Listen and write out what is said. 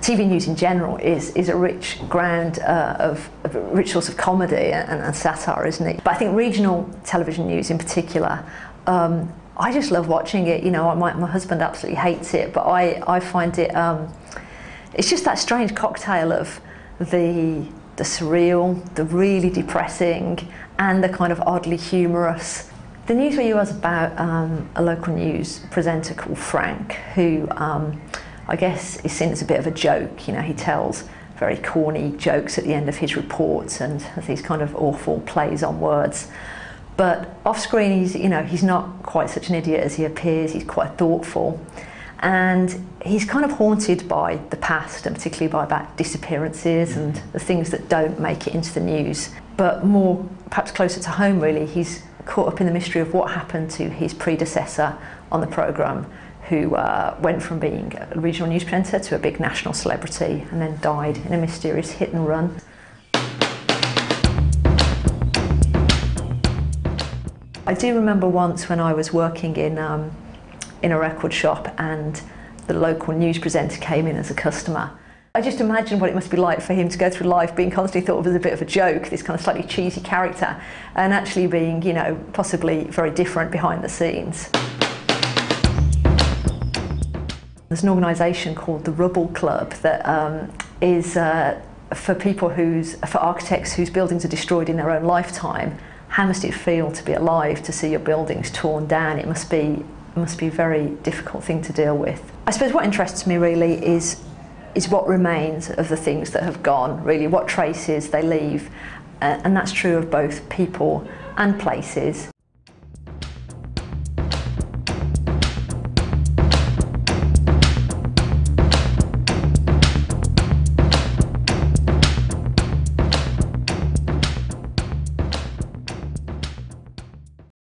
TV news in general is a rich ground of a rich source of comedy and satire, isn't it? But I think regional television news in particular, I just love watching it. You know, my husband absolutely hates it, but I find it, it's just that strange cocktail of the surreal, the really depressing, and the kind of oddly humorous. The news review was about a local news presenter called Frank, who I guess is seen as a bit of a joke. You know, he tells very corny jokes at the end of his reports and has these kind of awful plays on words. But off screen, he's not quite such an idiot as he appears. He's quite thoughtful, and he's kind of haunted by the past, and particularly by about disappearances and the things that don't make it into the news. But more, perhaps closer to home, really, he's caught up in the mystery of what happened to his predecessor on the programme, who went from being a regional news presenter to a big national celebrity, and then died in a mysterious hit and run. I do remember once when I was working in a record shop and the local news presenter came in as a customer. I just imagined what it must be like for him to go through life being constantly thought of as a bit of a joke, this kind of slightly cheesy character, and actually being, you know, possibly very different behind the scenes. There's an organisation called the Rubble Club that is for architects whose buildings are destroyed in their own lifetime. How must it feel to be alive, to see your buildings torn down? It must be a very difficult thing to deal with. I suppose what interests me really is what remains of the things that have gone, really, what traces they leave. And that's true of both people and places.